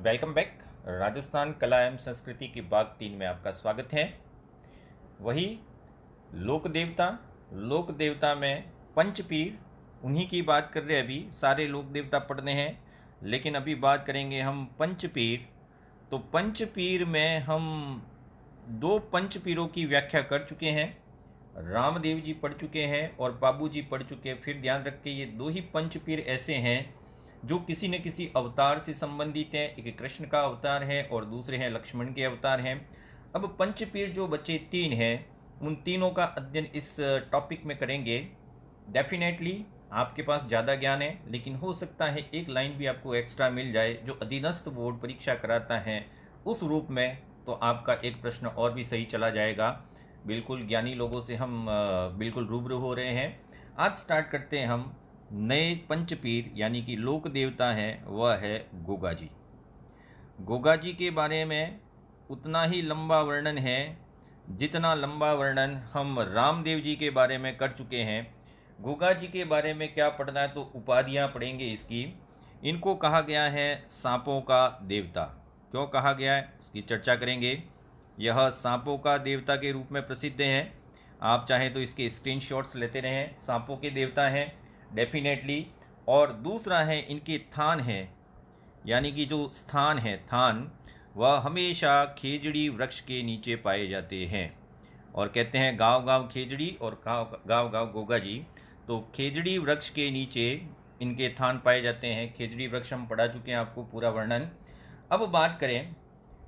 Welcome back. Rajasthan कला एवं संस्कृति की बाग 3 में आपका स्वागत है। वही लोक देवता में पंचपीर, उन्हीं की बात कर रहे हैं। अभी सारे लोक देवता पढ़ने हैं, लेकिन अभी बात करेंगे हम पंचपीर। तो पंचपीर में हम 2 पंचपीरों की व्याख्या कर चुके हैं। रामदेव जी पढ़ चुके हैं और बाबू जी पढ़ चुके हैं। फिर ध्यान रख के, ये 2 ही पंचपीर ऐसे हैं जो किसी न किसी अवतार से संबंधित हैं। एक कृष्ण का अवतार है और दूसरे हैं लक्ष्मण के अवतार हैं। अब पंचपीर जो बचे 3 हैं, उन तीनों का अध्ययन इस टॉपिक में करेंगे। डेफिनेटली आपके पास ज़्यादा ज्ञान है, लेकिन हो सकता है एक लाइन भी आपको एक्स्ट्रा मिल जाए जो अधीनस्थ बोर्ड परीक्षा कराता है उस रूप में, तो आपका एक प्रश्न और भी सही चला जाएगा। बिल्कुल ज्ञानी लोगों से हम बिल्कुल रूबरू हो रहे हैं। आज स्टार्ट करते हैं हम नए पंचपीर, यानी कि लोक देवता है, वह है गोगा जी। गोगा जी के बारे में उतना ही लंबा वर्णन है जितना लंबा वर्णन हम रामदेव जी के बारे में कर चुके हैं। गोगा जी के बारे में क्या पढ़ना है, तो उपाधियाँ पढ़ेंगे इसकी। इनको कहा गया है सांपों का देवता। क्यों कहा गया है, उसकी चर्चा करेंगे। यह सांपों का देवता के रूप में प्रसिद्ध है। आप चाहें तो इसके स्क्रीनशॉट्स लेते रहें। सांपों के देवता हैं डेफिनेटली। और दूसरा है इनके थान है, यानी कि जो स्थान है, थान, वह हमेशा खेजड़ी वृक्ष के नीचे पाए जाते हैं। और कहते हैं गांव गांव खेजड़ी और गांव गांव गोगा जी। तो खेजड़ी वृक्ष के नीचे इनके थान पाए जाते हैं। खेजड़ी वृक्ष हम पढ़ा चुके हैं, आपको पूरा वर्णन। अब बात करें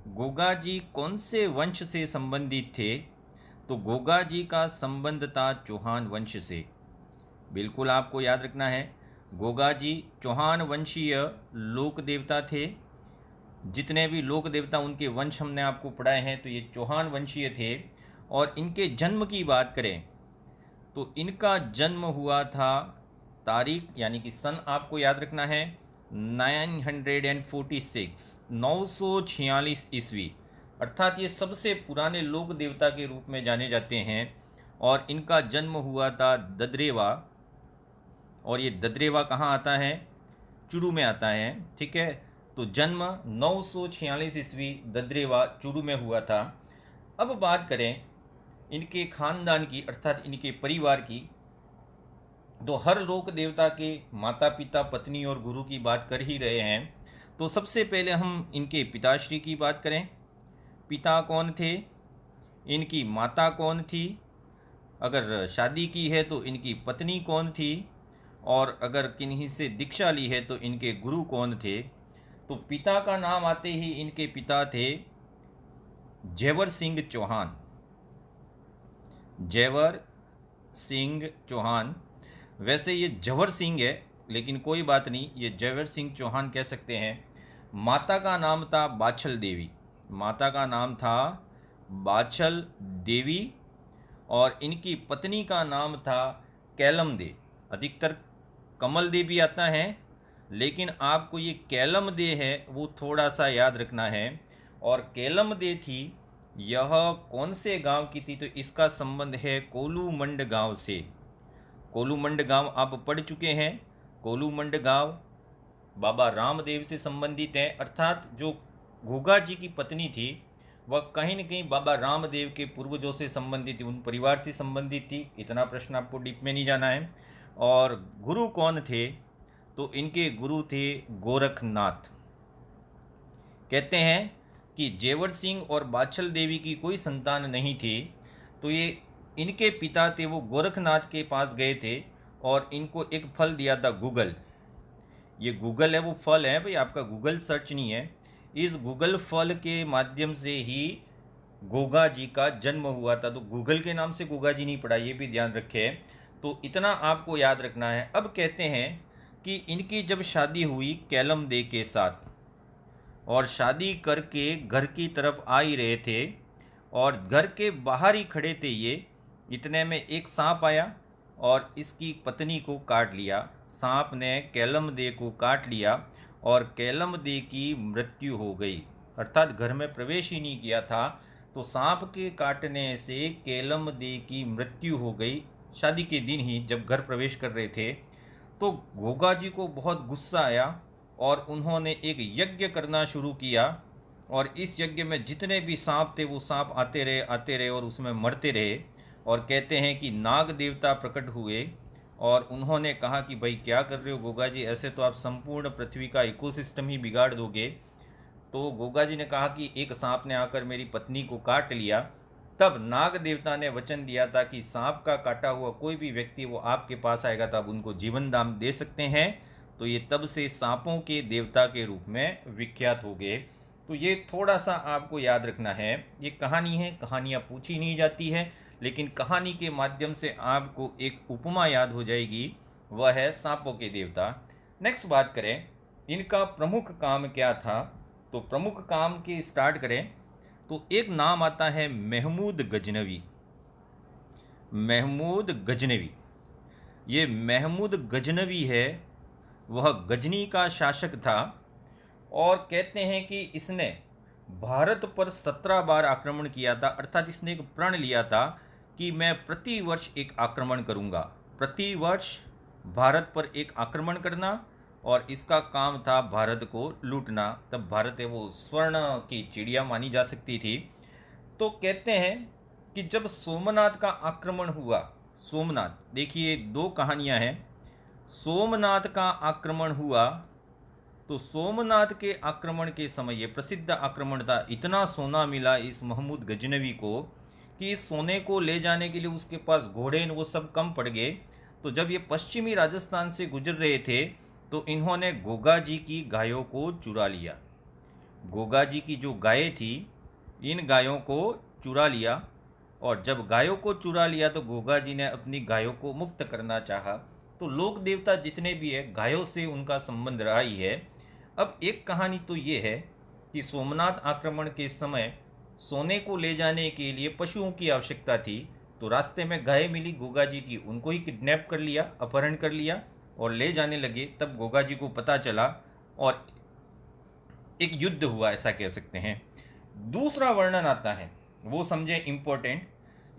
गोगा जी कौन से वंश से संबंधित थे, तो गोगा जी का संबंध था चौहान वंश से। बिल्कुल आपको याद रखना है, गोगा जी चौहान वंशीय लोक देवता थे। जितने भी लोक देवता उनके वंश हमने आपको पढ़ाए हैं, तो ये चौहान वंशीय थे। और इनके जन्म की बात करें तो इनका जन्म हुआ था, तारीख यानी कि सन आपको याद रखना है 946 946 ईस्वी। अर्थात ये सबसे पुराने लोक देवता के रूप में जाने जाते हैं। और इनका जन्म हुआ था ददरेवा। और ये ददरेवा कहाँ आता है, चुरू में आता है। ठीक है, तो जन्म 946 ईस्वी ददरेवा चुरू में हुआ था। अब बात करें इनके खानदान की, अर्थात इनके परिवार की, तो हर लोक देवता के माता पिता, पत्नी और गुरु की बात कर ही रहे हैं। तो सबसे पहले हम इनके पिताश्री की बात करें। पिता कौन थे, इनकी माता कौन थी, अगर शादी की है तो इनकी पत्नी कौन थी, और अगर किन्हीं से दीक्षा ली है तो इनके गुरु कौन थे। तो पिता का नाम आते ही इनके पिता थे जयवर सिंह चौहान। जयवर सिंह चौहान, वैसे ये जवर सिंह है, लेकिन कोई बात नहीं, ये जयवर सिंह चौहान कह सकते हैं। माता का नाम था बाछल देवी। माता का नाम था बाछल देवी। और इनकी पत्नी का नाम था कैलम दे। अधिकतर कमल दे भी आता है, लेकिन आपको ये कैलम दे है वो थोड़ा सा याद रखना है। और कैलम दे थी, यह कौन से गांव की थी, तो इसका संबंध है कोलूमंड गांव से। कोलूमंड गांव आप पढ़ चुके हैं। कोलूमंड गांव बाबा रामदेव से संबंधित है। अर्थात जो गोगा जी की पत्नी थी वह कहीं न कहीं बाबा रामदेव के पूर्वजों से संबंधित थी, उन परिवार से संबंधित थी। इतना प्रश्न आपको डीप में नहीं जाना है। और गुरु कौन थे, तो इनके गुरु थे गोरखनाथ। कहते हैं कि जेवर सिंह और बाछल देवी की कोई संतान नहीं थी, तो ये इनके पिता थे वो गोरखनाथ के पास गए थे और इनको एक फल दिया था, गूगल। ये गूगल है वो फल है भाई, आपका गूगल सर्च नहीं है। इस गूगल फल के माध्यम से ही गोगा जी का जन्म हुआ था। तो गूगल के नाम से गोगा जी नहीं पड़ा, ये भी ध्यान रखें। तो इतना आपको याद रखना है। अब कहते हैं कि इनकी जब शादी हुई कैलम दे के साथ, और शादी करके घर की तरफ आ ही रहे थे, और घर के बाहर ही खड़े थे ये, इतने में एक सांप आया और इसकी पत्नी को काट लिया। सांप ने कैलम दे को काट लिया और कैलम दे की मृत्यु हो गई। अर्थात घर में प्रवेश ही नहीं किया था, तो सांप के काटने से कैलम दे की मृत्यु हो गई शादी के दिन ही, जब घर प्रवेश कर रहे थे। तो गोगा जी को बहुत गुस्सा आया और उन्होंने एक यज्ञ करना शुरू किया, और इस यज्ञ में जितने भी सांप थे वो सांप आते रहे और उसमें मरते रहे। और कहते हैं कि नाग देवता प्रकट हुए और उन्होंने कहा कि भाई क्या कर रहे हो गोगा जी, ऐसे तो आप संपूर्ण पृथ्वी का इकोसिस्टम ही बिगाड़ दोगे। तो गोगा जी ने कहा कि एक सांप ने आकर मेरी पत्नी को काट लिया। तब नाग देवता ने वचन दिया था कि सांप का काटा हुआ कोई भी व्यक्ति वो आपके पास आएगा तो आप उनको जीवन दान दे सकते हैं। तो ये तब से सांपों के देवता के रूप में विख्यात हो गए। तो ये थोड़ा सा आपको याद रखना है। ये कहानी है, कहानियाँ पूछी नहीं जाती है, लेकिन कहानी के माध्यम से आपको एक उपमा याद हो जाएगी, वह है सांपों के देवता। नेक्स्ट बात करें, इनका प्रमुख काम क्या था। तो प्रमुख काम की स्टार्ट करें तो एक नाम आता है महमूद गजनवी। महमूद गजनवी, ये महमूद गजनवी है, वह गजनी का शासक था। और कहते हैं कि इसने भारत पर 17 बार आक्रमण किया था, अर्थात इसने एक प्रण लिया था कि मैं प्रति वर्ष एक आक्रमण करूंगा, प्रति वर्ष भारत पर एक आक्रमण करना, और इसका काम था भारत को लूटना। तब भारत है वो स्वर्ण की चिड़िया मानी जा सकती थी। तो कहते हैं कि जब सोमनाथ का आक्रमण हुआ, सोमनाथ, देखिए दो कहानियां हैं। सोमनाथ का आक्रमण हुआ तो सोमनाथ के आक्रमण के समय, ये प्रसिद्ध आक्रमण था, इतना सोना मिला इस महमूद गजनवी को कि इस सोने को ले जाने के लिए उसके पास घोड़े वो सब कम पड़ गए। तो जब ये पश्चिमी राजस्थान से गुजर रहे थे तो इन्होंने गोगा जी की गायों को चुरा लिया। गोगा जी की जो गायें थी, इन गायों को चुरा लिया। और जब गायों को चुरा लिया तो गोगा जी ने अपनी गायों को मुक्त करना चाहा। तो लोक देवता जितने भी है, गायों से उनका संबंध रहा ही है। अब एक कहानी तो ये है कि सोमनाथ आक्रमण के समय सोने को ले जाने के लिए पशुओं की आवश्यकता थी। तो रास्ते में गाय मिली गोगा जी की, उनको ही किडनैप कर लिया, अपहरण कर लिया और ले जाने लगे। तब गोगा जी को पता चला और एक युद्ध हुआ, ऐसा कह सकते हैं। दूसरा वर्णन आता है, वो समझे इंपॉर्टेंट।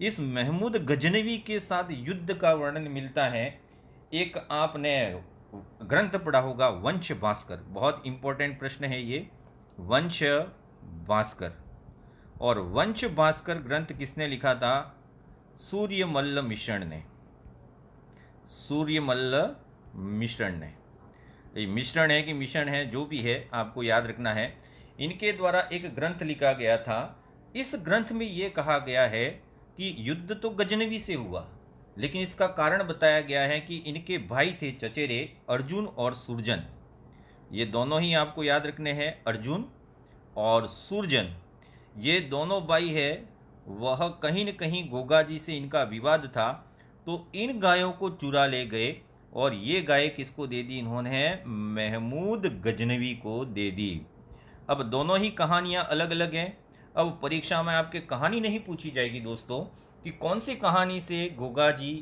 इस महमूद गजनवी के साथ युद्ध का वर्णन मिलता है। एक आपने ग्रंथ पढ़ा होगा वंश भास्कर, बहुत इंपॉर्टेंट प्रश्न है ये, वंश भास्कर। और वंश भास्कर ग्रंथ किसने लिखा था? सूर्यमल्ल मिश्रण ने। सूर्यमल्ल मिश्रण ने, ये मिश्रण है कि मिशन है, जो भी है आपको याद रखना है। इनके द्वारा एक ग्रंथ लिखा गया था। इस ग्रंथ में ये कहा गया है कि युद्ध तो गजनवी से हुआ, लेकिन इसका कारण बताया गया है कि इनके भाई थे चचेरे, अर्जुन और सुरजन। ये दोनों ही आपको याद रखने हैं, अर्जुन और सुरजन। ये दोनों भाई है, वह कहीं न कहीं गोगा जी से इनका विवाद था। तो इन गायों को चुरा ले गए और ये गाय किसको दे दी इन्होंने? महमूद गजनवी को दे दी। अब दोनों ही कहानियाँ अलग अलग हैं। अब परीक्षा में आपके कहानी नहीं पूछी जाएगी दोस्तों कि कौन सी कहानी से गोगा जी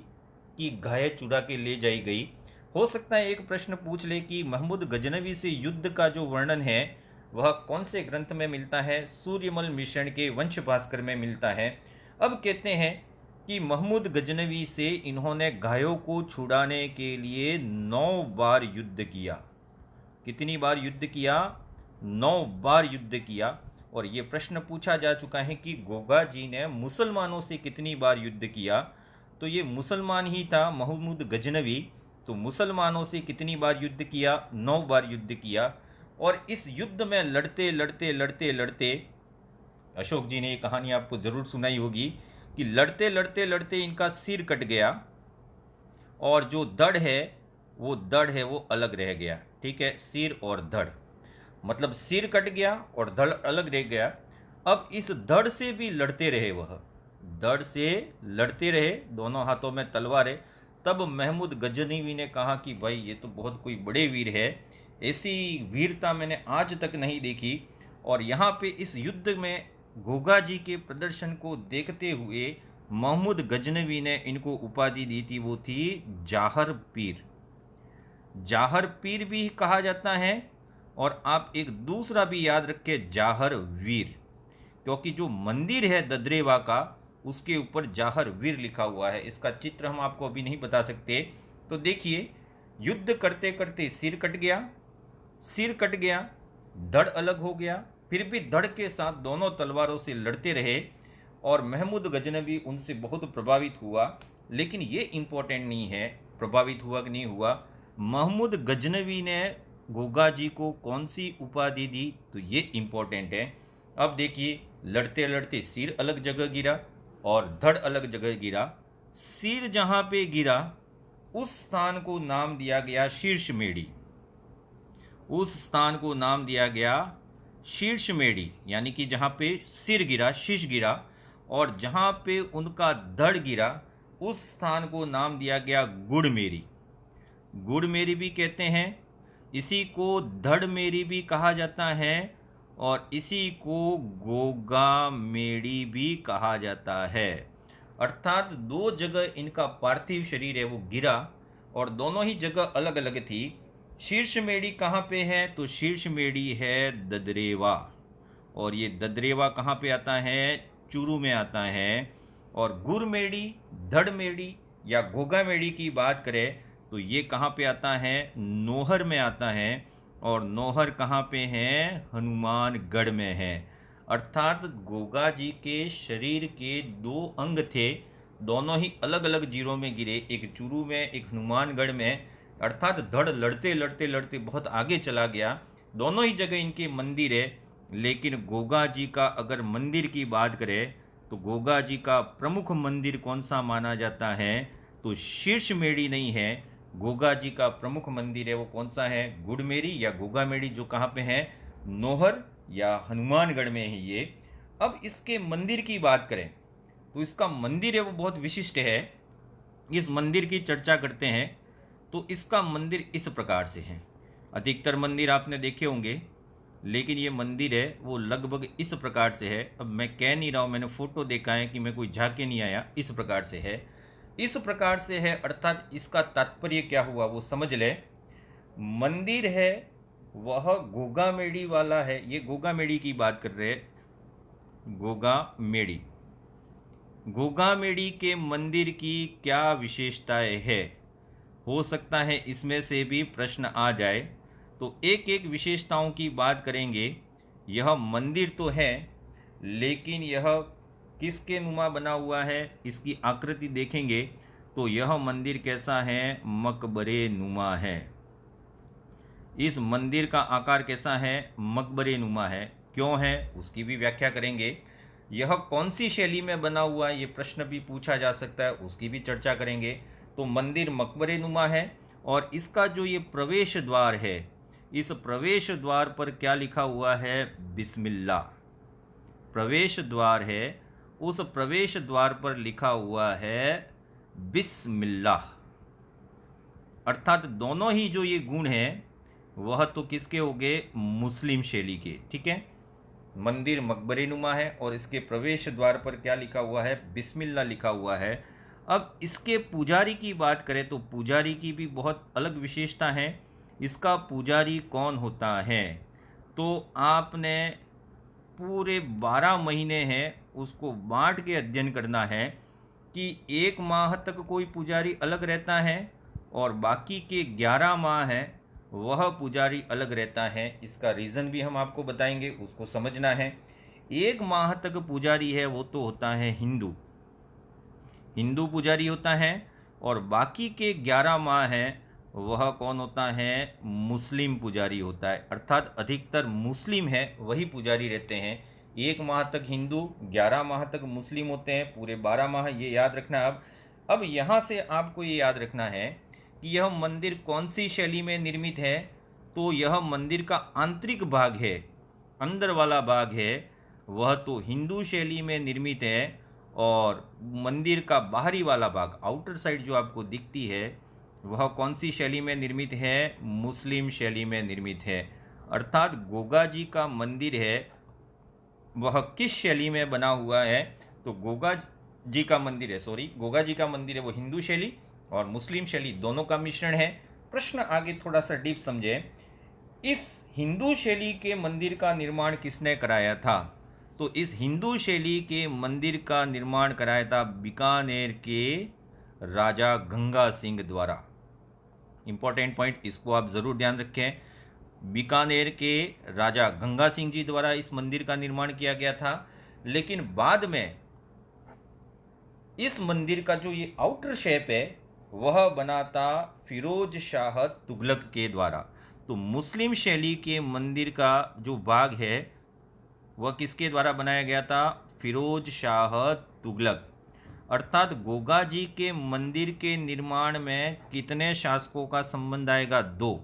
की गाय चुरा के ले जाई गई। हो सकता है एक प्रश्न पूछ ले कि महमूद गजनवी से युद्ध का जो वर्णन है वह कौन से ग्रंथ में मिलता है? सूर्यमल मिश्रण के वंश भास्कर में मिलता है। अब कहते हैं कि महमूद गजनवी से इन्होंने गायों को छुड़ाने के लिए 9 बार युद्ध किया। कितनी बार युद्ध किया? 9 बार युद्ध किया। और ये प्रश्न पूछा जा चुका है कि गोगा जी ने मुसलमानों से कितनी बार युद्ध किया। तो ये मुसलमान ही था महमूद गजनवी। तो मुसलमानों से कितनी बार युद्ध किया? 9 बार युद्ध किया। और इस युद्ध में लड़ते लड़ते लड़ते लड़ते, अशोक जी ने ये कहानी आपको ज़रूर सुनाई होगी कि लड़ते लड़ते लड़ते इनका सिर कट गया और जो धड़ है वो अलग रह गया। ठीक है, सिर और धड़, मतलब सिर कट गया और धड़ अलग रह गया। अब इस धड़ से भी लड़ते रहे, वह धड़ से लड़ते रहे, दोनों हाथों में तलवार है। तब महमूद गजनवी ने कहा कि भाई ये तो बहुत कोई बड़े वीर है, ऐसी वीरता मैंने आज तक नहीं देखी। और यहाँ पे इस युद्ध में गोगा जी के प्रदर्शन को देखते हुए महमूद गजनवी ने इनको उपाधि दी थी, वो थी जाहर पीर। जाहर पीर भी कहा जाता है। और आप एक दूसरा भी याद रखें, जाहर वीर, क्योंकि जो मंदिर है ददरेवा का उसके ऊपर जाहर वीर लिखा हुआ है। इसका चित्र हम आपको अभी नहीं बता सकते। तो देखिए, युद्ध करते करते सिर कट गया, सिर कट गया, धड़ अलग हो गया, फिर भी धड़ के साथ दोनों तलवारों से लड़ते रहे और महमूद गजनवी उनसे बहुत प्रभावित हुआ। लेकिन ये इम्पोर्टेंट नहीं है प्रभावित हुआ कि नहीं हुआ। महमूद गजनवी ने गोगा जी को कौन सी उपाधि दी, तो ये इम्पोर्टेंट है। अब देखिए, लड़ते लड़ते सिर अलग जगह गिरा और धड़ अलग जगह गिरा। सिर जहाँ पे गिरा उस स्थान को नाम दिया गया शीर्ष मेढ़ी। उस स्थान को नाम दिया गया शीर्ष मेढ़ी, यानी कि जहाँ पे सिर गिरा, शीश गिरा, और जहाँ पे उनका धड़ गिरा उस स्थान को नाम दिया गया गुड़मेरी। गुड़मेरी भी कहते हैं, इसी को धड़ मेरी भी कहा जाता है और इसी को गोगा मेढ़ी भी कहा जाता है। अर्थात दो जगह इनका पार्थिव शरीर है वो गिरा और दोनों ही जगह अलग अलग थी। शीर्ष मेढ़ी कहाँ पे है, तो शीर्ष मेढ़ी है ददरेवा, और ये ददरेवा कहाँ पे आता है, चूरू में आता है। और गुर मेढ़ी, धड़ मेढ़ी या घोगा मेढ़ी की बात करें तो ये कहाँ पे आता है, नोहर में आता है, और नोहर कहाँ पे है, हनुमानगढ़ में है। अर्थात गोगा जी के शरीर के दो अंग थे, दोनों ही अलग अलग जीरों में गिरे, एक चूरू में एक हनुमानगढ़ में। अर्थात धड़ लड़ते लड़ते लड़ते बहुत आगे चला गया, दोनों ही जगह इनके मंदिर है। लेकिन गोगा जी का अगर मंदिर की बात करें तो गोगा जी का प्रमुख मंदिर कौन सा माना जाता है, तो शीर्ष मेढ़ी नहीं है। गोगा जी का प्रमुख मंदिर है वो कौन सा है, गुड़मेरी या गोगा मेढ़ी, जो कहाँ पे है, नोहर या हनुमानगढ़ में है ये। अब इसके मंदिर की बात करें तो इसका मंदिर है वो बहुत विशिष्ट है। इस मंदिर की चर्चा करते हैं तो इसका मंदिर इस प्रकार से है। अधिकतर मंदिर आपने देखे होंगे, लेकिन ये मंदिर है वो लगभग इस प्रकार से है। अब मैं कह नहीं रहा हूँ, मैंने फोटो देखा है कि मैं कोई झाके नहीं आया, इस प्रकार से है, इस प्रकार से है। अर्थात इसका तात्पर्य क्या हुआ वो समझ ले। मंदिर है वह गोगा मेढ़ी वाला है, ये गोगा मेढ़ी की बात कर रहे हैं, गोगा मेढ़ी। गोगा मेढ़ी के मंदिर की क्या विशेषताएं है, हो सकता है इसमें से भी प्रश्न आ जाए, तो एक एक विशेषताओं की बात करेंगे। यह मंदिर तो है, लेकिन यह किसके नुमा बना हुआ है, इसकी आकृति देखेंगे तो यह मंदिर कैसा है, मकबरे नुमा है। इस मंदिर का आकार कैसा है, मकबरे नुमा है। क्यों है उसकी भी व्याख्या करेंगे। यह कौन सी शैली में बना हुआ है, ये प्रश्न भी पूछा जा सकता है, उसकी भी चर्चा करेंगे। तो मंदिर मकबरे नुमा है, और इसका जो ये प्रवेश द्वार है, इस प्रवेश द्वार पर क्या लिखा हुआ है, बिस्मिल्लाह। प्रवेश द्वार है, उस प्रवेश द्वार पर लिखा हुआ है बिस्मिल्लाह। अर्थात दोनों ही जो ये गुण हैं वह तो किसके हो गए, मुस्लिम शैली के। ठीक है, मंदिर मकबरे नुमा है और इसके प्रवेश द्वार पर क्या लिखा हुआ है, बिस्मिल्लाह लिखा हुआ है। अब इसके पुजारी की बात करें तो पुजारी की भी बहुत अलग विशेषता है। इसका पुजारी कौन होता है, तो आपने पूरे 12 महीने हैं उसको बांट के अध्ययन करना है कि 1 माह तक कोई पुजारी अलग रहता है और बाकी के 11 माह हैं वह पुजारी अलग रहता है। इसका रीज़न भी हम आपको बताएंगे, उसको समझना है। 1 माह तक पुजारी है वो तो होता है हिंदू पुजारी होता है, और बाकी के 11 माह हैं वह कौन होता है, मुस्लिम पुजारी होता है। अर्थात अधिकतर मुस्लिम है वही पुजारी रहते हैं। 1 माह तक हिंदू, 11 माह तक मुस्लिम होते हैं, पूरे 12 माह, ये याद रखना। अब यहाँ से आपको ये याद रखना है कि यह मंदिर कौन सी शैली में निर्मित है, तो यह मंदिर का आंतरिक भाग है, अंदर वाला भाग है वह तो हिंदू शैली में निर्मित है, और मंदिर का बाहरी वाला भाग, आउटर साइड जो आपको दिखती है, वह कौन सी शैली में निर्मित है, मुस्लिम शैली में निर्मित है। अर्थात गोगा जी का मंदिर है वह किस शैली में बना हुआ है, तो गोगा जी का मंदिर है वो हिंदू शैली और मुस्लिम शैली दोनों का मिश्रण है। प्रश्न आगे थोड़ा सा डीप समझे। इस हिंदू शैली के मंदिर का निर्माण किसने कराया था, तो इस हिंदू शैली के मंदिर का निर्माण कराया था बीकानेर के राजा गंगा सिंह द्वारा। इंपॉर्टेंट पॉइंट, इसको आप ज़रूर ध्यान रखें। बीकानेर के राजा गंगा सिंह जी द्वारा इस मंदिर का निर्माण किया गया था। लेकिन बाद में इस मंदिर का जो ये आउटर शेप है वह बना था फिरोज शाह तुगलक के द्वारा। तो मुस्लिम शैली के मंदिर का जो भाग है वह किसके द्वारा बनाया गया था? फिरोज शाह तुगलक। अर्थात गोगा जी के मंदिर के निर्माण में कितने शासकों का संबंध आएगा? 2।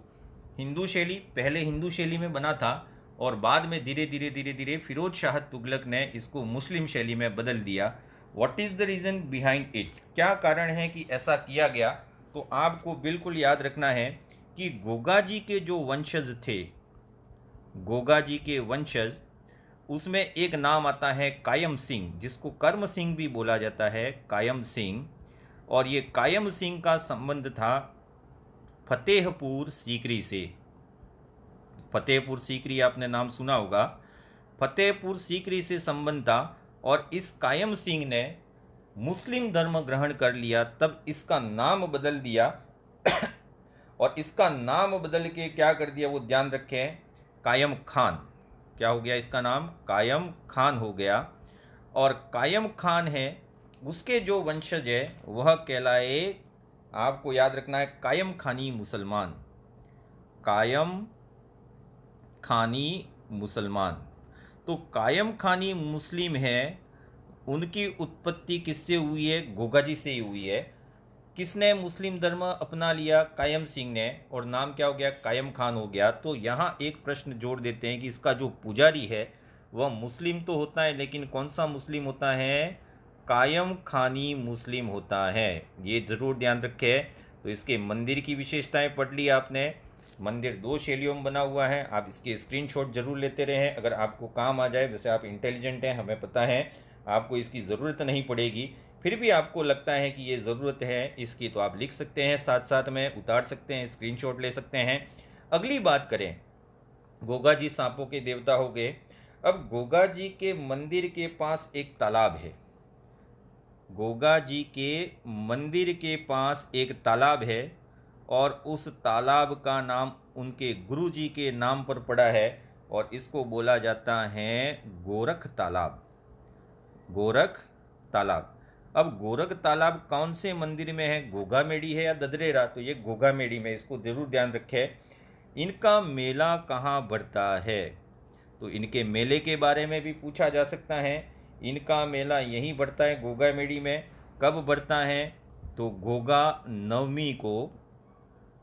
हिंदू शैली, पहले हिंदू शैली में बना था और बाद में धीरे धीरे फिरोज शाह तुगलक ने इसको मुस्लिम शैली में बदल दिया। What is the reason behind it? क्या कारण है कि ऐसा किया गया? तो आपको बिल्कुल याद रखना है कि गोगा जी के जो वंशज थे, गोगा जी के वंशज, उसमें एक नाम आता है कायम सिंह, जिसको कर्म सिंह भी बोला जाता है, कायम सिंह। और ये कायम सिंह का संबंध था फतेहपुर सीकरी से। फतेहपुर सीकरी आपने नाम सुना होगा। फतेहपुर सीकरी से संबंध था और इस कायम सिंह ने मुस्लिम धर्म ग्रहण कर लिया, तब इसका नाम बदल दिया और इसका नाम बदल के क्या कर दिया वो ध्यान रखें, कायम खान। क्या हो गया इसका नाम? कायम खान हो गया। और कायम खान है, उसके जो वंशज है वह कहलाए, आपको याद रखना है, कायम खानी मुसलमान। कायम खानी मुसलमान। तो कायम खानी मुस्लिम है, उनकी उत्पत्ति किससे हुई है? गोगा जी से ही हुई है। किसने मुस्लिम धर्म अपना लिया? कायम सिंह ने, और नाम क्या हो गया? कायम खान हो गया। तो यहाँ एक प्रश्न जोड़ देते हैं कि इसका जो पुजारी है वह मुस्लिम तो होता है, लेकिन कौन सा मुस्लिम होता है? कायम खानी मुस्लिम होता है। ये ज़रूर ध्यान रखें। तो इसके मंदिर की विशेषताएं पढ़ ली आपने। मंदिर 2 शैलियों में बना हुआ है। आप इसके स्क्रीनशॉट जरूर लेते रहें, अगर आपको काम आ जाए। वैसे आप इंटेलिजेंट हैं, हमें पता है, आपको इसकी ज़रूरत नहीं पड़ेगी। फिर भी आपको लगता है कि ये ज़रूरत है इसकी, तो आप लिख सकते हैं, साथ साथ में उतार सकते हैं, स्क्रीनशॉट ले सकते हैं। अगली बात करें, गोगा जी सांपों के देवता हो गए। अब गोगा जी के मंदिर के पास एक तालाब है। गोगा जी के मंदिर के पास एक तालाब है और उस तालाब का नाम उनके गुरु जी के नाम पर पड़ा है और इसको बोला जाता है गोरख तालाब। गोरख तालाब। अब गोरख तालाब कौन से मंदिर में है? गोगामेड़ी है या ददरेरा? तो ये गोगामेड़ी में, इसको जरूर ध्यान रखें। इनका मेला कहाँ बढ़ता है? तो इनके मेले के बारे में भी पूछा जा सकता है। इनका मेला यहीं बढ़ता है गोगामेड़ी में। कब बढ़ता है? तो गोगा नवमी को,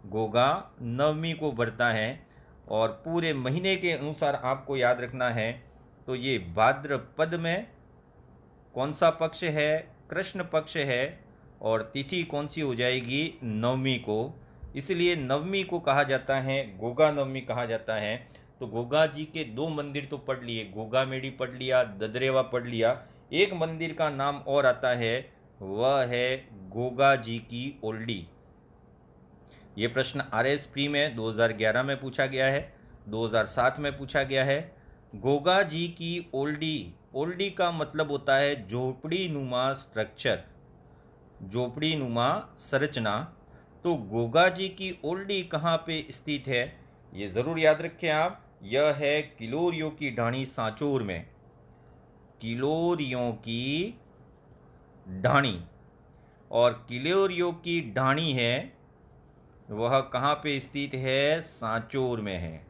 गोगा नवमी को बढ़ता है और पूरे महीने के अनुसार आपको याद रखना है। तो ये भाद्रपद में कौन सा पक्ष है? कृष्ण पक्ष है और तिथि कौन सी हो जाएगी? नवमी को। इसलिए नवमी को कहा जाता है गोगा नवमी कहा जाता है। तो गोगा जी के 2 मंदिर तो पढ़ लिए, गोगामेड़ी पढ़ लिया, ददरेवा पढ़ लिया। एक मंदिर का नाम और आता है, वह है गोगा जी की ओल्डी। ये प्रश्न RS प्री में 2011 में पूछा गया है, 2007 में पूछा गया है। गोगा जी की ओल्डी, ओल्डी का मतलब होता है झोपड़ी नुमा स्ट्रक्चर, झोपड़ी नुमा संरचना। तो गोगा जी की ओल्डी कहाँ पे स्थित है? ये ज़रूर याद रखें आप। यह है किलोरियों की ढाणी सांचौर में। किलोरियों की ढाणी, और किलोरियों की ढाणी है वह कहाँ पे स्थित है? सांचौर में है।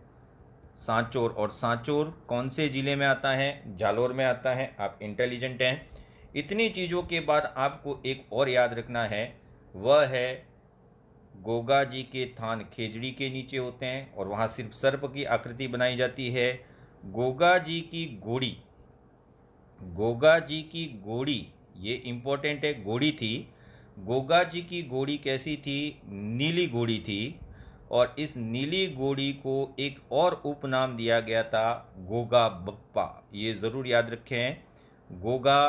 सांचौर, और सांचौर कौन से ज़िले में आता है? जालौर में आता है। आप इंटेलिजेंट हैं। इतनी चीज़ों के बाद आपको एक और याद रखना है, वह है गोगा जी के थान खेजड़ी के नीचे होते हैं और वहाँ सिर्फ सर्प की आकृति बनाई जाती है। गोगा जी की गोड़ी, गोगा जी की गोड़ी, ये इम्पोर्टेंट है, गोड़ी थी। गोगा जी की गोड़ी कैसी थी? नीली गोड़ी थी। और इस नीली गोड़ी को एक और उपनाम दिया गया था, गोगा बप्पा। ये ज़रूर याद रखें, गोगा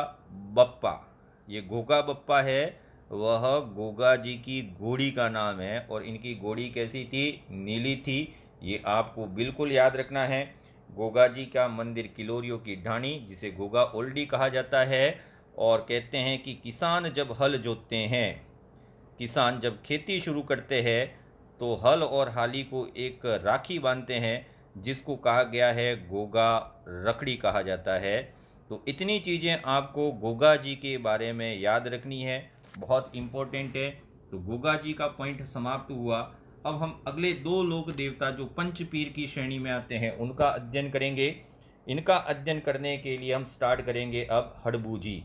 बप्पा। ये गोगा बप्पा है, वह गोगा जी की गोड़ी का नाम है और इनकी गोड़ी कैसी थी? नीली थी। ये आपको बिल्कुल याद रखना है। गोगा जी का मंदिर किलोरियों की ढाणी, जिसे गोगा ओल्डी कहा जाता है। और कहते हैं कि किसान जब हल जोतते हैं, किसान जब खेती शुरू करते हैं, तो हल और हाली को एक राखी बांधते हैं, जिसको कहा गया है गोगा रखड़ी कहा जाता है। तो इतनी चीज़ें आपको गोगा जी के बारे में याद रखनी है, बहुत इम्पोर्टेंट है। तो गोगा जी का पॉइंट समाप्त हुआ। अब हम अगले दो लोक देवता जो पंचपीर की श्रेणी में आते हैं उनका अध्ययन करेंगे। इनका अध्ययन करने के लिए हम स्टार्ट करेंगे अब हड़बू जी।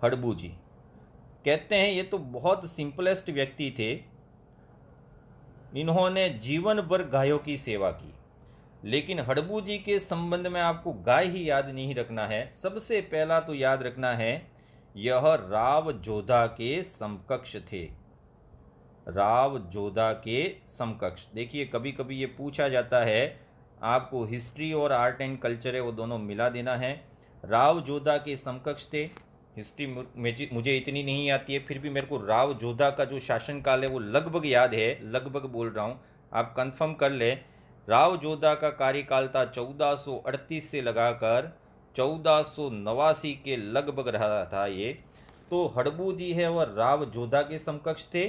हड़बू जी कहते हैं ये तो बहुत सिंपलेस्ट व्यक्ति थे। इन्होंने जीवन भर गायों की सेवा की, लेकिन हड़बू जी के संबंध में आपको गाय ही याद नहीं रखना है। सबसे पहला तो याद रखना है यह राव जोधा के समकक्ष थे। राव जोधा के समकक्ष। देखिए कभी कभी ये पूछा जाता है, आपको हिस्ट्री और आर्ट एंड कल्चर है वो दोनों मिला देना है। राव जोधा के समकक्ष थे। हिस्ट्री मुझे इतनी नहीं आती है, फिर भी मेरे को राव जोधा का जो शासनकाल है वो लगभग याद है, लगभग बोल रहा हूँ, आप कंफर्म कर ले। राव जोधा का कार्यकाल था 1438 से लगाकर 1489 के लगभग रहा था ये। तो हड़बू जी है वह राव जोधा के समकक्ष थे।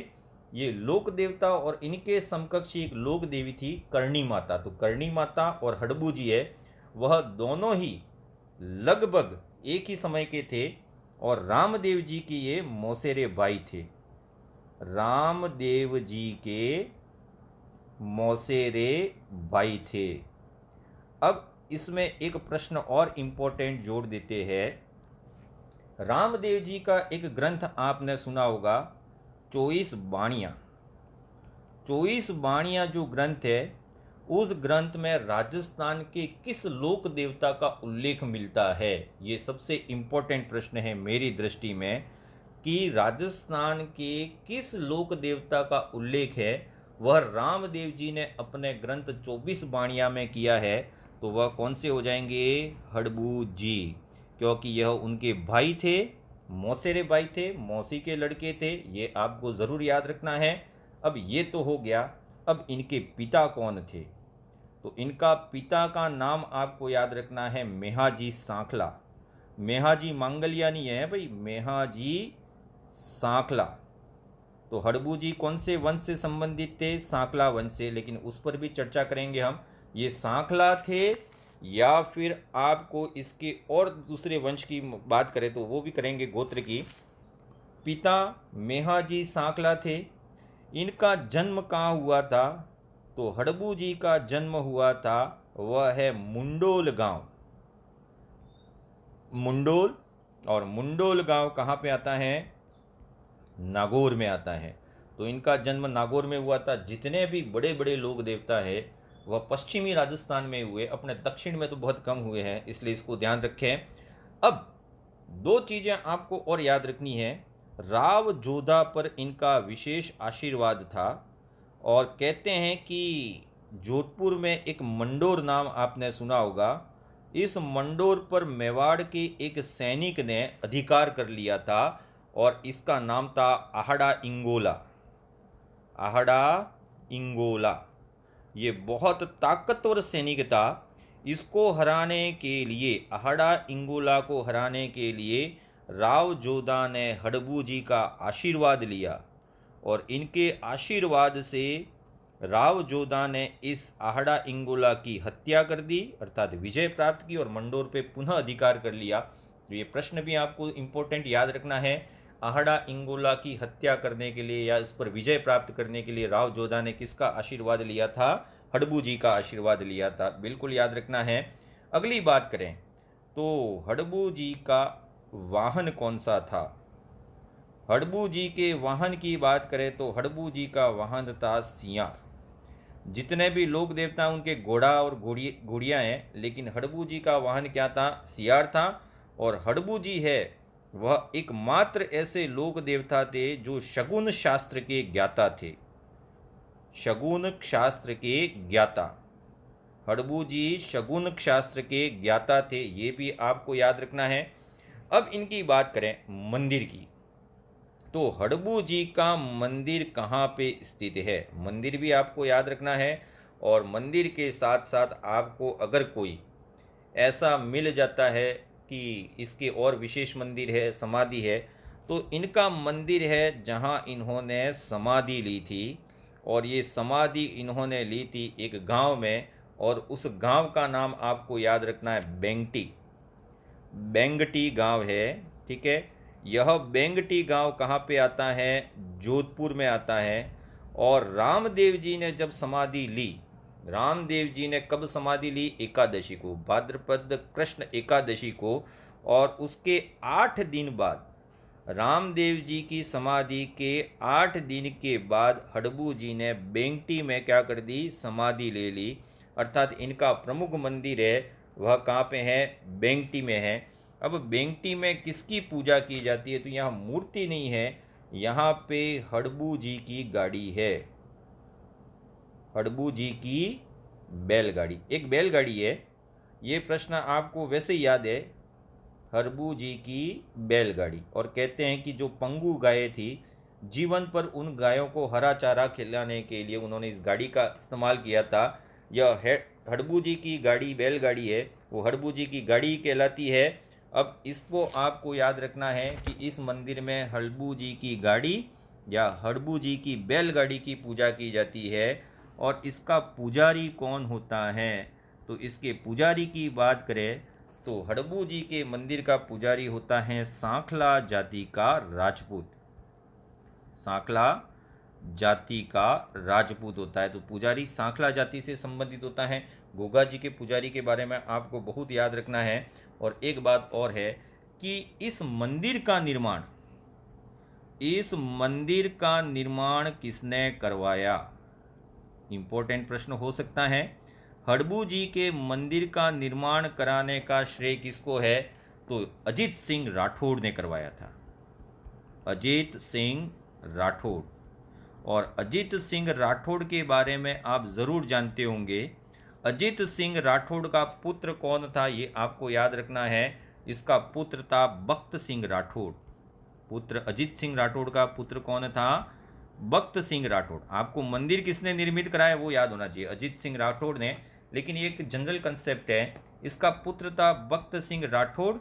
ये लोक देवता और इनके समकक्ष एक लोक देवी थी करणी माता। तो करणी माता और हड़बू जी है वह दोनों ही लगभग एक ही समय के थे और रामदेव जी की ये मौसेरे भाई थे। रामदेव जी के मौसेरे भाई थे। अब इसमें एक प्रश्न और इम्पोर्टेंट जोड़ देते हैं। रामदेव जी का एक ग्रंथ आपने सुना होगा, 24 बाणियाँ। 24 बाणियाँ जो ग्रंथ है, उस ग्रंथ में राजस्थान के किस लोक देवता का उल्लेख मिलता है? ये सबसे इम्पोर्टेंट प्रश्न है मेरी दृष्टि में, कि राजस्थान के किस लोक देवता का उल्लेख है। वह रामदेव जी ने अपने ग्रंथ 24 बाणियाँ में किया है। तो वह कौन से हो जाएंगे? हड़बू जी, क्योंकि यह उनके भाई थे, मौसेरे भाई थे, मौसी के लड़के थे। ये आपको ज़रूर याद रखना है। अब ये तो हो गया। अब इनके पिता कौन थे? तो इनका पिता का नाम आपको याद रखना है मेहाजी सांखला। मेहाजी मांगलिया नहीं है भाई, मेहाजी सांखला। तो हड़बू जी कौन से वंश से संबंधित थे? सांखला वंश से, लेकिन उस पर भी चर्चा करेंगे हम। ये सांखला थे या फिर आपको इसके और दूसरे वंश की बात करें तो वो भी करेंगे, गोत्र की। पिता मेहाजी सांखला थे। इनका जन्म कहाँ हुआ था? तो हड़बू जी का जन्म हुआ था वह है मुंडोल गांव। मुंडोल, और मुंडोल गांव कहाँ पे आता है? नागौर में आता है। तो इनका जन्म नागौर में हुआ था। जितने भी बड़े बड़े लोक देवता है वह पश्चिमी राजस्थान में हुए, अपने दक्षिण में तो बहुत कम हुए हैं, इसलिए इसको ध्यान रखें। अब दो चीज़ें आपको और याद रखनी है। राव जोधा पर इनका विशेष आशीर्वाद था, और कहते हैं कि जोधपुर में एक मंडोर नाम आपने सुना होगा। इस मंडोर पर मेवाड़ के एक सैनिक ने अधिकार कर लिया था और इसका नाम था आहड़ा इंगोला। आहड़ा इंगोला ये बहुत ताकतवर सैनिक था। इसको हराने के लिए, आहड़ा इंगोला को हराने के लिए राव जोधा ने हड़बू जी का आशीर्वाद लिया, और इनके आशीर्वाद से राव जोधा ने इस आहड़ा इंगोला की हत्या कर दी, अर्थात विजय प्राप्त की, और मंडोर पे पुनः अधिकार कर लिया। तो ये प्रश्न भी आपको इम्पोर्टेंट याद रखना है। आहड़ा इंगोला की हत्या करने के लिए या इस पर विजय प्राप्त करने के लिए राव जोधा ने किसका आशीर्वाद लिया था? हड़बू जी का आशीर्वाद लिया था, बिल्कुल याद रखना है। अगली बात करें तो हड़बू जी का वाहन कौन सा था? हड़बू जी के वाहन की बात करें तो हड़बू जी का वाहन था सियार। जितने भी लोक देवता उनके घोड़ा और घोड़ियाँ हैं, लेकिन हड़बू जी का वाहन क्या था? सियार था। और हड़बू जी है वह एकमात्र ऐसे लोक देवता थे जो शगुन शास्त्र के ज्ञाता थे। शगुन शास्त्र के ज्ञाता, हड़बू जी शगुन शास्त्र के ज्ञाता थे, ये भी आपको याद रखना है। अब इनकी बात करें मंदिर की, तो हड़बू जी का मंदिर कहाँ पे स्थित है? मंदिर भी आपको याद रखना है। और मंदिर के साथ साथ आपको अगर कोई ऐसा मिल जाता है कि इसके और विशेष मंदिर है, समाधि है, तो इनका मंदिर है जहाँ इन्होंने समाधि ली थी, और ये समाधि इन्होंने ली थी एक गांव में, और उस गांव का नाम आपको याद रखना है बेंगटी। बेंगटी गांव है, ठीक है। यह बेंगटी गांव कहाँ पे आता है? जोधपुर में आता है। और रामदेव जी ने जब समाधि ली, रामदेव जी ने कब समाधि ली? एकादशी को, भाद्रपद कृष्ण एकादशी को। और उसके 8 दिन बाद, रामदेव जी की समाधि के 8 दिन के बाद हडबू जी ने बेंगटी में क्या कर दी? समाधि ले ली। अर्थात इनका प्रमुख मंदिर है वह कहाँ पे है? बेंगटी में है। अब बेंगटी में किसकी पूजा की जाती है? तो यहाँ मूर्ति नहीं है, यहाँ पे हडबू जी की गाड़ी है। हडबू जी की बैलगाड़ी, एक बैलगाड़ी है। ये प्रश्न आपको वैसे ही याद है, हडबू जी की बैलगाड़ी। और कहते हैं कि जो पंगु गायें थी, जीवन पर उन गायों को हरा चारा खिलाने के लिए उन्होंने इस गाड़ी का इस्तेमाल किया था। यह हडबू जी की गाड़ी, बैलगाड़ी है, वो हडबू जी की गाड़ी कहलाती है। अब इसको आपको याद रखना है कि इस मंदिर में हडबू जी की गाड़ी या हडबू जी की बैलगाड़ी की पूजा की जाती है। और इसका पुजारी कौन होता है? तो इसके पुजारी की बात करें तो हडबू जी के मंदिर का पुजारी होता है सांखला जाति का राजपूत। सांखला जाति का राजपूत होता है, तो पुजारी सांखला जाति से संबंधित होता है। गोगा जी के पुजारी के बारे में आपको बहुत याद रखना है। और एक बात और है कि इस मंदिर का निर्माण किसने करवाया? इंपॉर्टेंट प्रश्न हो सकता है। हडबू जी के मंदिर का निर्माण कराने का श्रेय किसको है? तो अजीत सिंह राठौड़ ने करवाया था। अजीत सिंह राठौड़। और अजीत सिंह राठौड़ के बारे में आप ज़रूर जानते होंगे। अजीत सिंह राठौड़ का पुत्र कौन था? ये आपको याद रखना है। इसका पुत्र था बख्त सिंह राठौड़। पुत्र अजीत सिंह राठौड़ का पुत्र कौन था? बख्त सिंह राठौड़। आपको मंदिर किसने निर्मित कराया वो याद होना चाहिए, अजीत सिंह राठौड़ ने। लेकिन ये एक जनरल कंसेप्ट है। इसका पुत्र था बख्त सिंह राठौड़,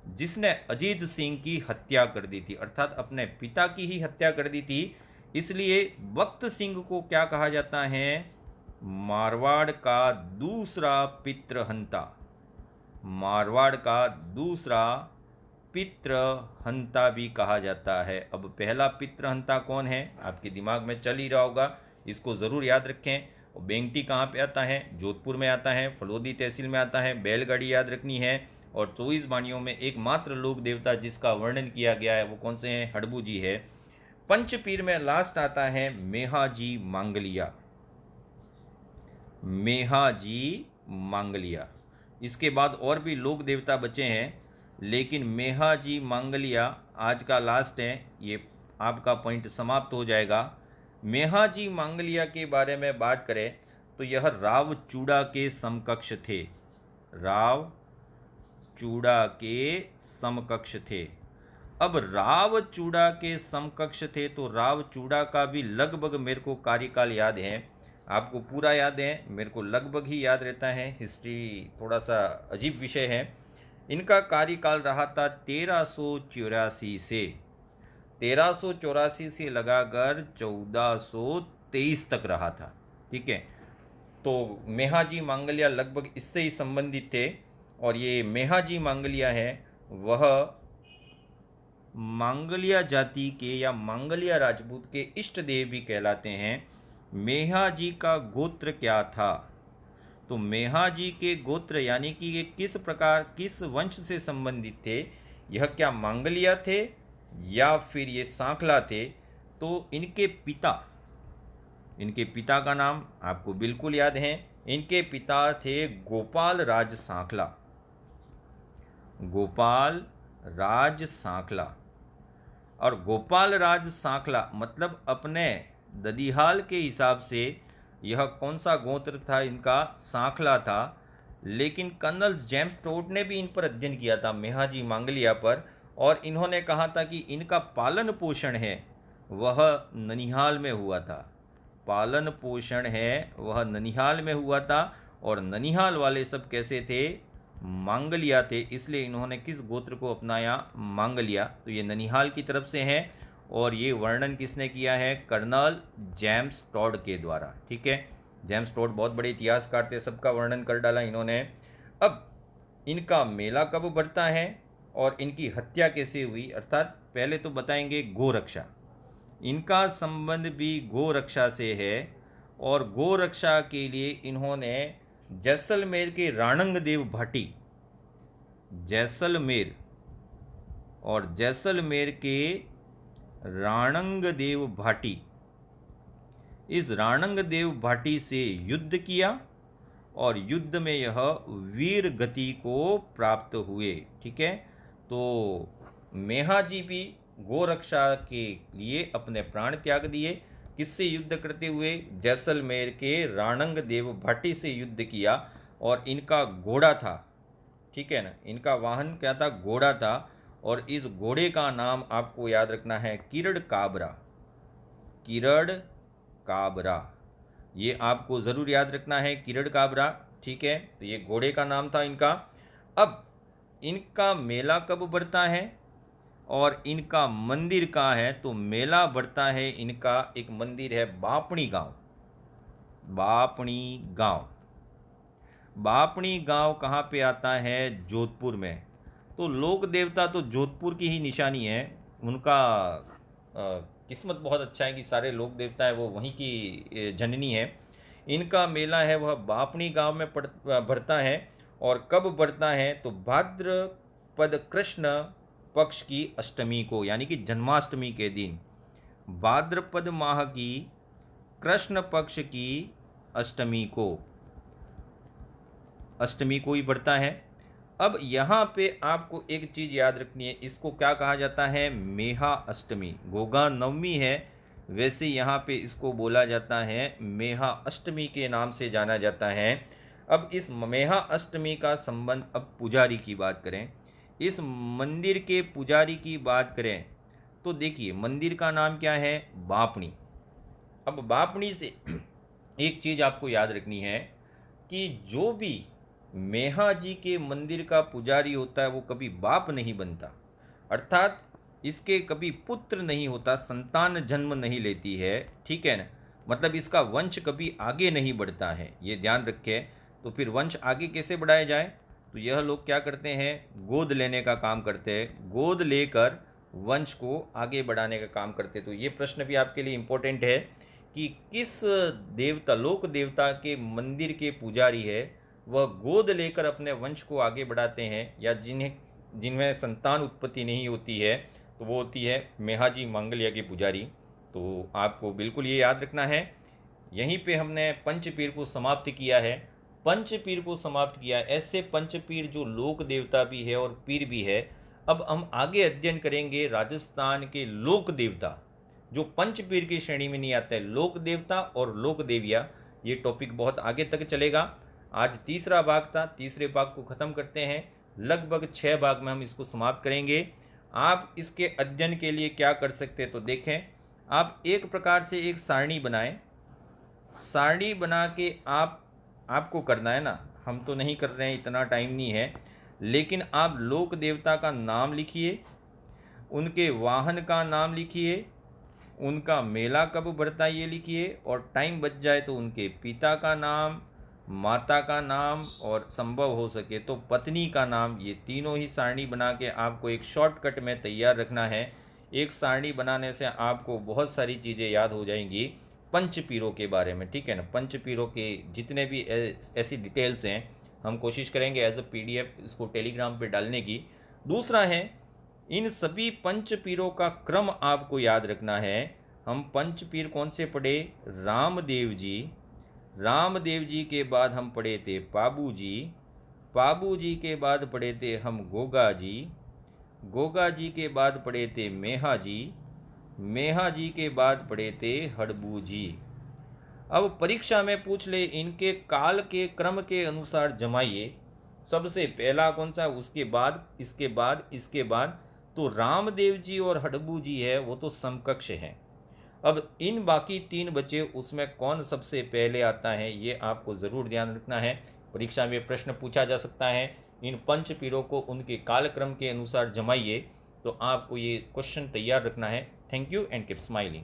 जिसने अजीत सिंह की हत्या कर दी थी, अर्थात अपने पिता की ही हत्या कर दी थी। इसलिए बख्त सिंह को क्या कहा जाता है? मारवाड़ का दूसरा पितृहंता। मारवाड़ का दूसरा पितृहंता भी कहा जाता है। अब पहला पितृहंता कौन है? आपके दिमाग में चल ही रहा होगा, इसको ज़रूर याद रखें। और बेंगटी कहाँ पे आता है? जोधपुर में आता है, फलोदी तहसील में आता है। बैलगाड़ी याद रखनी है। और 24 वाणियों में एकमात्र लोक देवता जिसका वर्णन किया गया है वो कौन से हैं? हडबू जी है। पंचपीर में लास्ट आता है मेहाजी मांगलिया। मेहाजी मांगलिया। इसके बाद और भी लोक देवता बचे हैं, लेकिन मेहाजी मांगलिया आज का लास्ट है। ये आपका पॉइंट समाप्त हो जाएगा। मेहाजी मांगलिया के बारे में बात करें तो यह राव चूड़ा के समकक्ष थे। राव चूड़ा के समकक्ष थे। अब राव चूड़ा के समकक्ष थे तो राव चूड़ा का भी लगभग मेरे को कार्यकाल याद है। आपको पूरा याद है, मेरे को लगभग ही याद रहता है। हिस्ट्री थोड़ा सा अजीब विषय है। इनका कार्यकाल रहा था 1384 से 1384 से लगाकर 1423 तक रहा था। ठीक है, तो मेहाजी मांगलिया लगभग इससे ही संबंधित थे। और ये मेहाजी मांगलिया है वह मांगलिया जाति के या मांगलिया राजपूत के इष्ट देव भी कहलाते हैं। मेहाजी का गोत्र क्या था? तो मेहाजी के गोत्र यानी कि ये किस वंश से संबंधित थे? यह क्या मांगलिया थे या फिर ये सांखला थे? तो इनके पिता का नाम आपको बिल्कुल याद है। इनके पिता थे गोपाल राज सांखला। गोपाल राज सांखला। और गोपाल राज सांखला मतलब अपने ददिहाल के हिसाब से यह कौन सा गोत्र था? इनका सांखला था। लेकिन कर्नल जेम्स टोड ने भी इन पर अध्ययन किया था, मेहाजी मांगलिया पर, और इन्होंने कहा था कि इनका पालन पोषण है वह ननिहाल में हुआ था। पालन पोषण है वह ननिहाल में हुआ था। और ननिहाल वाले सब कैसे थे? मांगलिया थे। इसलिए इन्होंने किस गोत्र को अपनाया? मांगलिया। तो ये ननिहाल की तरफ से हैं। और ये वर्णन किसने किया है? कर्नल जेम्स टॉड के द्वारा। ठीक है, जेम्स टॉड बहुत बड़े इतिहासकार थे, सबका वर्णन कर डाला इन्होंने। अब इनका मेला कब बढ़ता है और इनकी हत्या कैसे हुई, अर्थात पहले तो बताएंगे गोरक्षा। इनका संबंध भी गोरक्षा से है और गोरक्षा के लिए इन्होंने जैसलमेर के राणंगदेव भाटी, जैसलमेर और जैसलमेर के राणंगदेव भाटी, इस राणंगदेव भाटी से युद्ध किया और युद्ध में यह वीर गति को प्राप्त हुए। ठीक है, तो मेहाजी भी गोरक्षा के लिए अपने प्राण त्याग दिए। किससे युद्ध करते हुए? जैसलमेर के राणंगदेव भाटी से युद्ध किया और इनका घोड़ा था। ठीक है ना, इनका वाहन क्या था? घोड़ा था। और इस घोड़े का नाम आपको याद रखना है किरण काबरा। किरण काबरा, ये आपको ज़रूर याद रखना है, किरण काबरा। ठीक है, तो ये घोड़े का नाम था इनका। अब इनका मेला कब बढ़ता है और इनका मंदिर कहाँ है? तो मेला बढ़ता है इनका, एक मंदिर है बापणी गांव। बापणी गांव, बापणी गांव कहाँ पे आता है? जोधपुर में। तो लोक देवता तो जोधपुर की ही निशानी है, उनका किस्मत बहुत अच्छा है कि सारे लोक देवता है वो वहीं की जननी है। इनका मेला है वह बापणी गांव में बढ़ता है। और कब बढ़ता है? तो भाद्रपद कृष्ण पक्ष की अष्टमी को, यानी कि जन्माष्टमी के दिन, भाद्रपद माह की कृष्ण पक्ष की अष्टमी को ही बढ़ता है। अब यहाँ पे आपको एक चीज़ याद रखनी है, इसको क्या कहा जाता है? मेहा अष्टमी। गोगा नवमी है, वैसे यहाँ पे इसको बोला जाता है मेहा अष्टमी के नाम से जाना जाता है। अब इस मेहा अष्टमी का संबंध, अब पुजारी की बात करें, इस मंदिर के पुजारी की बात करें तो देखिए मंदिर का नाम क्या है? बापणी। अब बापणी से एक चीज़ आपको याद रखनी है कि जो भी मेहा जी के मंदिर का पुजारी होता है वो कभी बाप नहीं बनता, अर्थात इसके कभी पुत्र नहीं होता, संतान जन्म नहीं लेती है। ठीक है ना, मतलब इसका वंश कभी आगे नहीं बढ़ता है, ये ध्यान रखें। तो फिर वंश आगे कैसे बढ़ाया जाए? तो यह लोग क्या करते हैं? गोद लेने का काम करते हैं, गोद लेकर वंश को आगे बढ़ाने का काम करते हैं। तो ये प्रश्न भी आपके लिए इम्पोर्टेंट है कि किस देवता, लोक देवता के मंदिर के पुजारी है वह गोद लेकर अपने वंश को आगे बढ़ाते हैं, या जिनमें संतान उत्पत्ति नहीं होती है, तो वो होती है मेहाजी मांगलिया की पुजारी। तो आपको बिल्कुल ये याद रखना है। यहीं पे हमने पंचपीर को समाप्त किया है, पंचपीर को समाप्त किया। ऐसे पंचपीर जो लोक देवता भी है और पीर भी है। अब हम आगे अध्ययन करेंगे राजस्थान के लोक देवता, जो पंचपीर की श्रेणी में नहीं आते, लोक देवता और लोक देविया। ये टॉपिक बहुत आगे तक चलेगा। आज तीसरा भाग था, तीसरे भाग को ख़त्म करते हैं। लगभग 6 भाग में हम इसको समाप्त करेंगे। आप इसके अध्ययन के लिए क्या कर सकते हैं? तो देखें, आप एक प्रकार से एक सारणी बनाएं। सारणी बना के आपको करना है ना, हम तो नहीं कर रहे हैं, इतना टाइम नहीं है, लेकिन आप लोक देवता का नाम लिखिए, उनके वाहन का नाम लिखिए, उनका मेला कब बढ़ता है ये लिखिए, और टाइम बच जाए तो उनके पिता का नाम, माता का नाम, और संभव हो सके तो पत्नी का नाम। ये तीनों ही सारणी बना के आपको एक शॉर्टकट में तैयार रखना है। एक सारणी बनाने से आपको बहुत सारी चीज़ें याद हो जाएंगी पंचपीरों के बारे में। ठीक है ना, पंचपीरों के जितने भी ऐसी डिटेल्स हैं हम कोशिश करेंगे एज अ PDF इसको टेलीग्राम पे डालने की। दूसरा है, इन सभी पंचपीरों का क्रम आपको याद रखना है। हम पंचपीर कौन से पढ़े? रामदेव जी, रामदेव जी के बाद हम पढ़े थे पाबू जी, पाबू जी के बाद पढ़े थे हम गोगा जी, गोगा जी के बाद पढ़े थे मेहा जी, मेहा जी के बाद पढ़े थे हड़बू जी। अब परीक्षा में पूछ ले, इनके काल के क्रम के अनुसार जमाइए, सबसे पहला कौन सा, उसके बाद, इसके बाद, इसके बाद। तो रामदेव जी और हड़बू जी है वो तो समकक्ष हैं। अब इन बाकी 3 बचे, उसमें कौन सबसे पहले आता है ये आपको ज़रूर ध्यान रखना है। परीक्षा में प्रश्न पूछा जा सकता है। इन पंचपीरों को उनके कालक्रम के अनुसार जमाइए। तो आपको ये क्वेश्चन तैयार रखना है। Thank you and keep smiling.